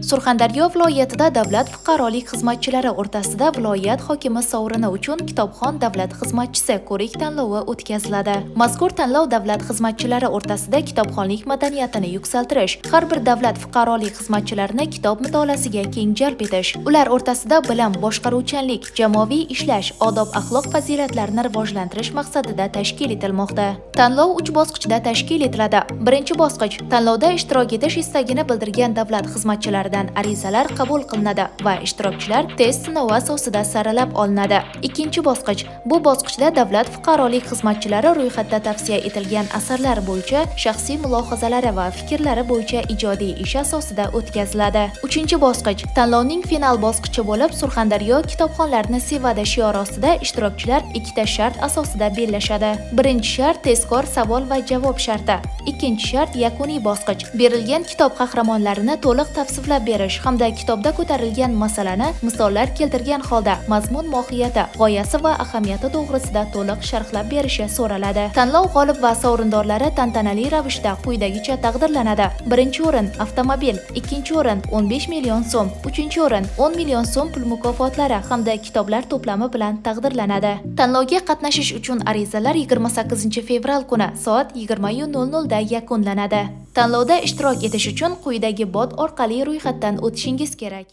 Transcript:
Surxondaryo viloyatida davlat fuqarolik xizmatchilari o'rtasida viloyat hokimi sovrini uchun Kitobxon davlat xizmatchisi ko'rik tanlovi o'tkaziladi. Mazkur tanlov davlat xizmatchilari o'rtasida kitobxonlik madaniyatini yuksaltirish, har bir davlat fuqarolik xizmatchilarini kitob mutolaasiga keng jalb etish, ular o'rtasida bilim, boshqaruvchanlik, jamoaviy ishlash, odob-axloq fazilatlarini rivojlantirish maqsadida tashkil etilmoqda. Tanlov 3 bosqichda tashkil etiladi. Birinchi bosqich tanlovda ishtirok etish istagini bildirgan davlat xizmatchilaridan arizalar qabul qilinadi va ishtirokchilar test sinovi asosida saralab olinadi. Ikkinchi bosqich bu bosqichda davlat fuqarolik xizmatchilari ro'yxatda tavsiya etilgan asarlar bo'yicha shaxsiy mulohazalari va fikrlari bo'yicha ijodiy ish asosida o'tkaziladi. Uchinchi bosqich tanlovning final bosqichi bo'lib, Surxondaryo kitobxonlarni sevadi shiori ostida ishtirokchilar ikkita shart asosida bellashadi. Birinchi shart tezkor savol va javob sharti. Ikkinchi shart yakuniy bosqich. Berilgan kitob qahramonlarini to'liq tavsiflab berish hamda kitobda ko'tarilgan masalani misollar keltirgan holda mazmun mohiyati, g'oyasi va ahamiyati to'g'risida to'liq sharhlab berishi so'raladi. Tanlov g'olib va sovrindorlari tantanali ravishda quyidagicha taqdirlanadi. Birinchi o'rin avtomobil, ikkinchi o'rin 15 million so'm, uchinchi o'rin 10 million so'm pul mukofotlari hamda kitoblar to'plami bilan taqdirlanadi. Tanlovga qatnashish uchun arizalar 28 fevral kuni soat 20:00 da yakunlanadi. Tanlovda ishtirok etish uchun quyidagi bot orqali ro'yxatdan o'tishingiz kerak.